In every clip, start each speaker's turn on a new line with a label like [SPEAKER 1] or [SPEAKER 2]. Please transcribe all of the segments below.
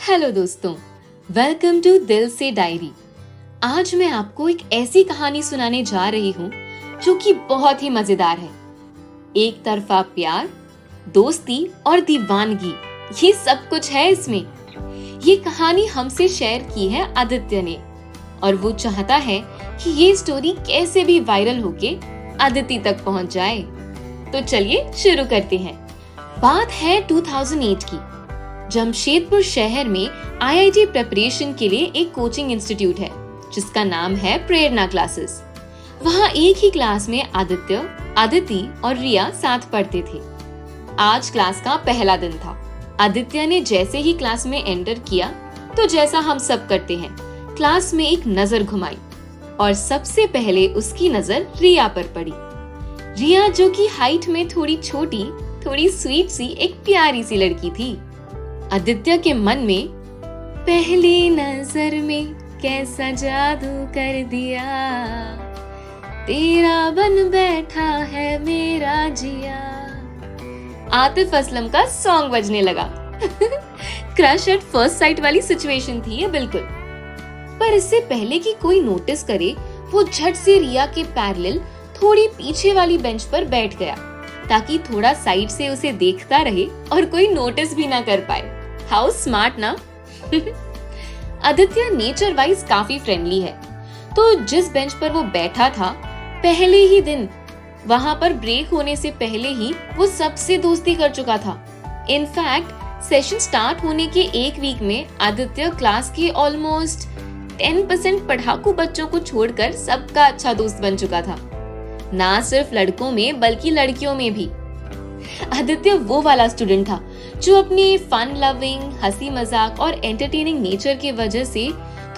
[SPEAKER 1] Hello दोस्तों, welcome to दिल से डायरी। आज मैं आपको एक ऐसी कहानी सुनाने जा रही हूँ जो कि बहुत ही मजेदार है। एक तरफा प्यार, दोस्ती और दीवानगी, ये सब कुछ है इसमें। ये कहानी हमसे शेयर की है आदित्य ने और वो चाहता है कि ये स्टोरी कैसे भी वायरल होके अदिति तक पहुंच जाए। तो चलिए शुरू करते हैं। बात है 2008 की। जमशेदपुर शहर में आईआईटी प्रिपरेशन के लिए एक कोचिंग इंस्टीट्यूट है जिसका नाम है प्रेरणा क्लासेस। वहाँ एक ही क्लास में आदित्य, अदिति और रिया साथ पढ़ते थे। आज क्लास का पहला दिन था। आदित्य ने जैसे ही क्लास में एंटर किया तो जैसा हम सब करते हैं, क्लास में एक नजर घुमाई और सबसे पहले उसकी नजर रिया पर पड़ी। रिया जो कि हाइट में थोड़ी छोटी, थोड़ी स्वीट सी एक प्यारी सी लड़की थी। आदित्य के मन में पहली नजर में कैसा जादू कर दिया, तेरा बन बैठा है मेरा जिया, आतिफ असलम का सॉन्ग बजने लगा। क्रश एट फर्स्ट साइट वाली सिचुएशन थी ये बिल्कुल। पर इससे पहले कि कोई नोटिस करे, वो झट से रिया के पैरेलल थोड़ी पीछे वाली बेंच पर बैठ गया ताकि थोड़ा साइड से उसे देखता रहे और कोई नोटिस भी ना कर पाए। हाउ स्मार्ट ना। आदित्य नेचर वाइज काफी फ्रेंडली है, तो जिस बेंच पर वो बैठा था, पहले ही दिन वहां पर ब्रेक होने से पहले ही वो सबसे दोस्ती कर चुका था। इनफैक्ट सेशन स्टार्ट होने के एक वीक में आदित्य क्लास के ऑलमोस्ट 10% पढ़ाकू बच्चों को छोड़कर सबका अच्छा दोस्त बन चुका था। ना सिर्फ लड़कों में बल्कि लड़कियों में भी। आदित्य वो वाला स्टूडेंट था जो अपनी फन लविंग, हंसी मजाक और एंटरटेनिंग नेचर की वजह से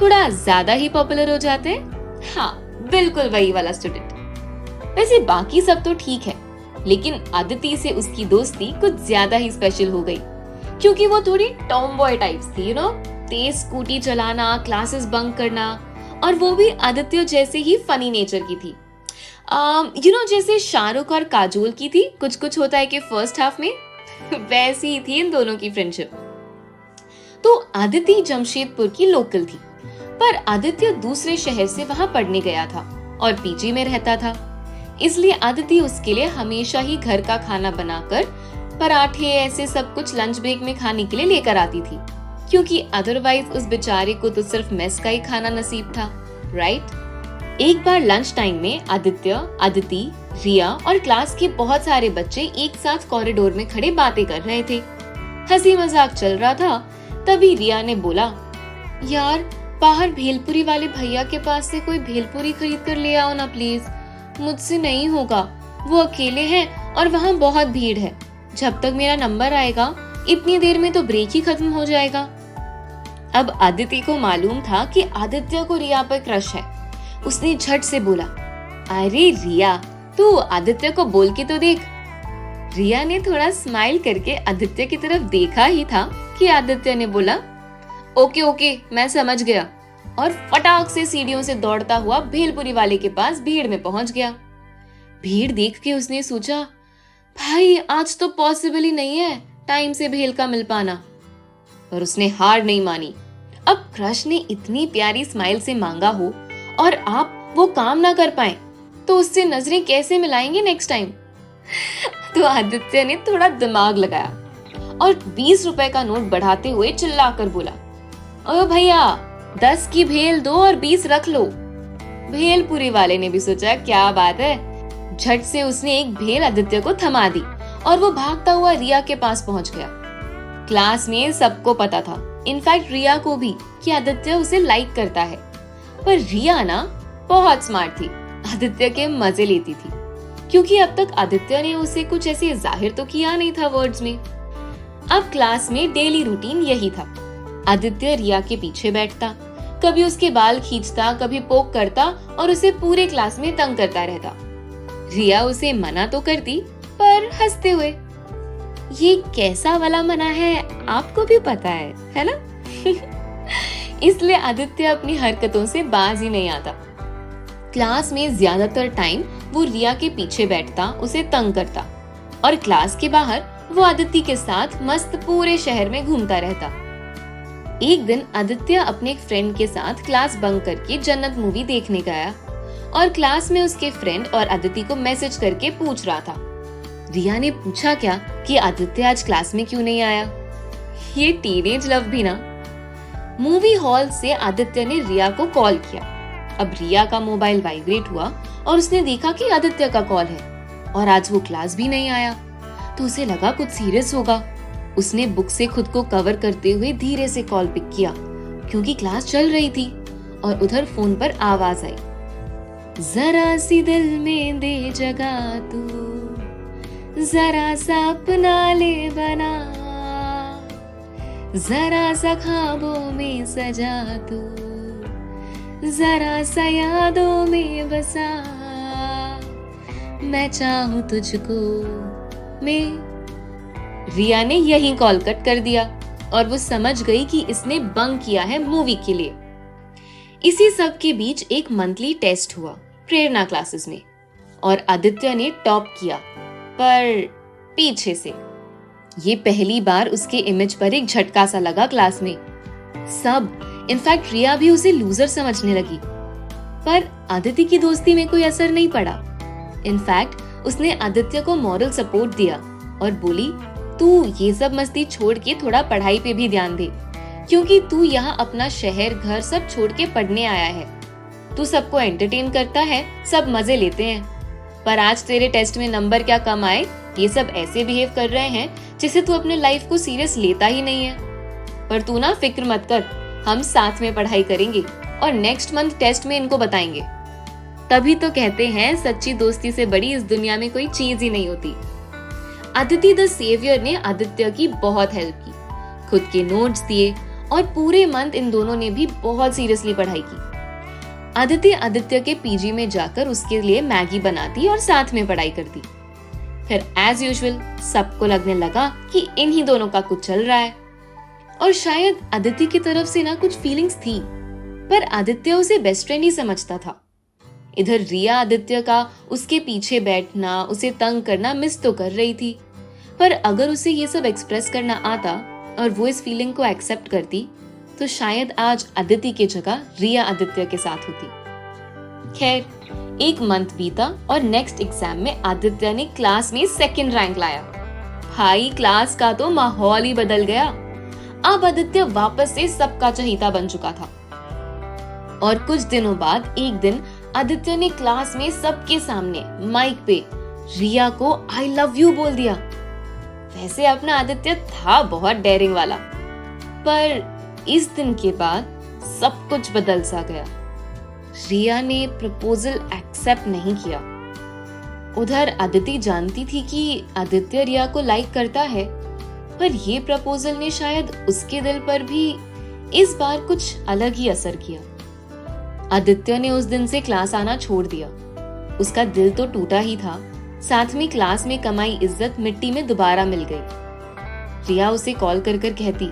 [SPEAKER 1] थोड़ा ज्यादा ही पॉपुलर हो जाते हैं। हाँ, बिल्कुल वही वाला स्टूडेंट। वैसे बाकी सब तो ठीक है, लेकिन अदिति से उसकी दोस्ती कुछ ज्यादा ही स्पेशल हो गई क्योंकि वो थोड़ी टॉमबॉय टाइप्स थी, तेज स्कूटी चलाना, क्लासेस बंक करना, और वो भी आदित्य जैसे ही फनी नेचर की थी। जैसे शाहरुख और काजोल की थी, कुछ कुछ होता है कि फर्स्ट हाफ में, वैसी ही थी इन दोनों की फ्रेंडशिप। तो आदिति जमशेदपुर की लोकल थी, पर आदित्य दूसरे शहर से वहां पढ़ने गया था और पीजी में रहता था। इसलिए आदिति उसके लिए हमेशा ही घर का खाना बनाकर पराठे ऐसे सब कुछ लंच ब्रेक में खाने के लिए लेकर आती थी, क्योंकि अदरवाइज उस बेचारे को तो सिर्फ मेस का ही खाना नसीब था, राइट। एक बार लंच टाइम में आदित्य, अदिति, रिया और क्लास के बहुत सारे बच्चे एक साथ कॉरिडोर में खड़े बातें कर रहे थे। हंसी मजाक चल रहा था। तभी रिया ने बोला, यार बाहर भेलपुरी वाले भैया के पास से कोई भेलपुरी खरीद कर ले आओ ना प्लीज। मुझसे नहीं होगा, वो अकेले हैं और वहाँ बहुत भीड़ है। जब तक मेरा नंबर आएगा इतनी देर में तो ब्रेक ही खत्म हो जाएगा। अब अदिति को मालूम था कि आदित्य को रिया पर क्रश है। उसने झट से बोला, अरे रिया, तू आदित्य को बोल के तो देख। रिया ने थोड़ा स्माइल करके आदित्य की तरफ देखा ही था कि आदित्य ने बोला, ओके ओके, मैं समझ गया, और फटाक से सीढ़ियों से दौड़ता हुआ भेलपुरी वाले के पास भीड़ में पहुंच गया। भीड़ देख के उसने सोचा, भाई आज तो पॉसिबल ही नहीं है टाइम से भेल का मिल पाना। पर उसने हार नहीं मानी। अब क्रश ने इतनी प्यारी स्माइल से मांगा हो और आप वो काम ना कर पाए तो उससे नजरें कैसे मिलाएंगे नेक्स्ट टाइम। तो आदित्य ने थोड़ा दिमाग लगाया और 20 रुपए का नोट बढ़ाते हुए चिल्लाकर बोला, ओ भैया 10 की भेल दो और 20 रख लो। भेलपुरी वाले ने भी सोचा क्या बात है। झट से उसने एक भेल आदित्य को थमा दी और वो भागता हुआ रिया के पास पहुंच गया। क्लास में सबको पता था, इनफैक्ट रिया को भी, कि आदित्य उसे लाइक करता है। पर रिया ना बहुत स्मार्ट थी, आदित्य के मजे लेती थी, क्योंकि अब तक आदित्य ने उसे कुछ ऐसे जाहिर तो किया नहीं था वर्ड्स में। अब क्लास में डेली रूटीन यही था। आदित्य रिया के पीछे बैठता, कभी उसके बाल खींचता, कभी पोक करता और उसे पूरे क्लास में तंग करता रहता। रिया उसे मना तो करती, पर हंसते हुए। ये कैसा वाला मना है आपको भी पता है ना? इसलिए आदित्य अपनी हरकतों से बाज ही नहीं आता। क्लास में ज्यादातर टाइम वो रिया के पीछे बैठता, उसे तंग करता, और क्लास के बाहर वो आदित्य के साथ मस्त पूरे शहर में घूमता रहता। एक दिन आदित्य अपने एक फ्रेंड के साथ क्लास बंक करके जन्नत मूवी देखने गया और क्लास में उसके फ्रेंड और आदित्य को मैसेज करके पूछ रहा था। रिया ने पूछा क्या कि आदित्य आज क्लास में क्यों नहीं आया। ये टीनेज लव भी ना। मूवी हॉल से आदित्य ने रिया को कॉल किया। अब रिया का मोबाइल वाइब्रेट हुआ और उसने देखा कि आदित्य का कॉल है और आज वो क्लास भी नहीं आया, तो उसे लगा कुछ सीरियस होगा। उसने बुक से खुद को कवर करते हुए धीरे से कॉल पिक किया क्योंकि क्लास चल रही थी और उधर फोन पर आवाज आई, जरा सी दिल में दे जगह तू, जरा सा अपना ले बना, जरा सा ख्वाबों में सजा तू, जरा सा यादों में बसा, मैं चाहूं तुझको मैं। रिया ने यही कॉल कट कर दिया और वो समझ गई कि इसने बंक किया है मूवी के लिए। इसी सब के बीच एक मंथली टेस्ट हुआ प्रेरणा क्लासेस में और आदित्य ने टॉप किया, पर पीछे से। ये पहली बार उसके इमेज पर एक झटका सा लगा क्लास में। सब, इनफैक्ट रिया भी उसे लूजर समझने लगी, पर आदित्य की दोस्ती में कोई असर नहीं पड़ा। इनफैक्ट उसने आदित्य को मॉरल सपोर्ट दिया और बोली, तू ये सब मस्ती छोड़ के थोड़ा पढ़ाई पे भी ध्यान दे, क्योंकि तू यहाँ अपना शहर घर सब छोड़ के पढ़ने आया है। तू सबको एंटरटेन करता है, सब मजे लेते हैं, पर आज तेरे टेस्ट में नंबर क्या कम आए, ये सब ऐसे बिहेव कर रहे हैं जिसे तू अपने लाइफ को सीरियस लेता ही नहीं है। पर तू ना फिक्र मत कर, हम साथ में पढ़ाई करेंगे और नेक्स्ट मंथ टेस्ट में इनको बताएंगे। तभी तो कहते हैं सच्ची दोस्ती से बड़ी इस दुनिया में कोई चीज ही नहीं होती। अदिति द सेवियर ने आदित्य की बहुत हेल्प की, खुद के नोट्स दिए और पूरे मंथ इन दोनों ने भी बहुत सीरियसली पढ़ाई की। अदिति आदित्य के पीजी में जाकर उसके लिए मैगी बनाती और साथ में पढ़ाई करती। फिर एज यूजुअल सबको लगने लगा कि इन्हीं दोनों का कुछ चल रहा है और शायद अदिति की तरफ से ना कुछ फीलिंग्स थी, पर आदित्य उसे बेस्ट फ्रेंड ही समझता था। इधर रिया आदित्य का उसके पीछे बैठना, उसे तंग करना मिस तो कर रही थी, पर अगर उसे ये सब एक्सप्रेस करना आता और वो इस फीलिंग को एक्सेप्ट करती तो शायद आज अदिति की जगह रिया आदित्य के साथ होती। खैर, एक मंथ बीता और नेक्स्ट एग्जाम में आदित्य ने क्लास में सेकंड रैंक लाया। भाई, क्लास का तो माहौल ही बदल गया। अब आदित्य वापस से सबका चहीता बन चुका था और कुछ दिनों बाद एक दिन आदित्य ने क्लास में सबके सामने माइक पे रिया को आई लव यू बोल दिया। वैसे अपना आदित्य था बहुत डेयरिंग वाला, पर इस दिन के बाद सब कुछ बदल सा गया। रिया ने प्रपोजल एक्सेप्ट नहीं किया। उधर अदिति जानती थी कि आदित्य रिया को लाइक करता है, पर ये प्रपोजल ने शायद उसके दिल पर भी इस बार कुछ अलग ही असर किया। आदित्य ने उस दिन से क्लास आना छोड़ दिया। उसका दिल तो टूटा ही था, साथ में क्लास में कमाई इज्जत मिट्टी में दोबारा मिल गई। रिया उसे कॉल कर कर कहती,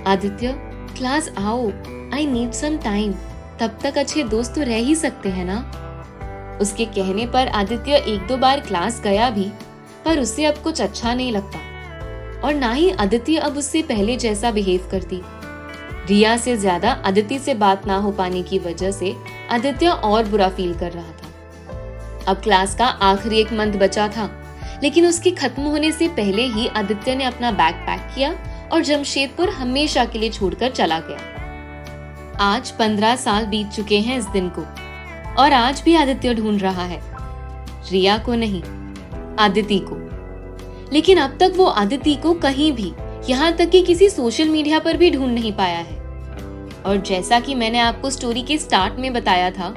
[SPEAKER 1] आदित्य क्लास आओ, आई नीड सम टाइम, तब तक अच्छे दोस्त तो रह ही सकते हैं ना। उसके कहने पर आदित्य एक दो बार क्लास गया भी, पर उसे अब कुछ अच्छा नहीं लगता और ना ही अदिति अब उससे पहले जैसा बिहेव करती। रिया से ज्यादा अदिति से बात ना हो पाने की वजह से आदित्य और बुरा फील कर रहा था। अब क्लास का आखिरी एक मंथ बचा था, लेकिन उसके खत्म होने से पहले ही आदित्य ने अपना बैग पैक किया और जमशेदपुर हमेशा के लिए छोड़कर चला गया। आज 15 साल बीत चुके हैं इस दिन को और आज भी आदित्य ढूंढ रहा है, रिया को नहीं, आदिति को। लेकिन अब तक वो आदिति को कहीं भी, यहाँ तक कि किसी सोशल मीडिया पर भी ढूंढ नहीं पाया है। और जैसा कि मैंने आपको स्टोरी के स्टार्ट में बताया था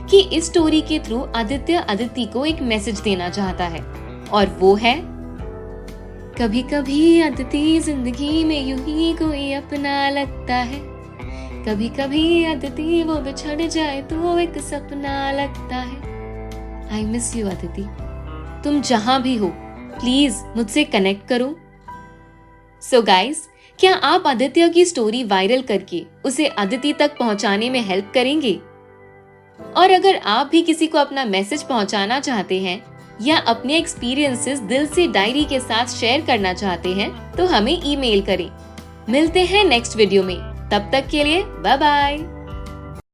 [SPEAKER 1] कि इस स्टोरी के थ्रू आदित्य अदिति को एक मैसेज देना चाहता है, और वो है, कभी कभी अदिति जिंदगी में यूं ही कोई अपना लगता है, कभी कभी अदिति वो बिछड़ जाए तो एक सपना लगता है। आई मिस यू अदिति, तुम जहां भी हो प्लीज मुझसे कनेक्ट करो। सो गाइस, क्या आप आदित्य की स्टोरी वायरल करके उसे अदिति तक पहुंचाने में हेल्प करेंगे? और अगर आप भी किसी को अपना मैसेज पहुंचाना चाहते हैं या अपने एक्सपीरियंसेस दिल से डायरी के साथ शेयर करना चाहते हैं तो हमें ईमेल करें। मिलते हैं नेक्स्ट वीडियो में। तब तक के लिए बाय बाय।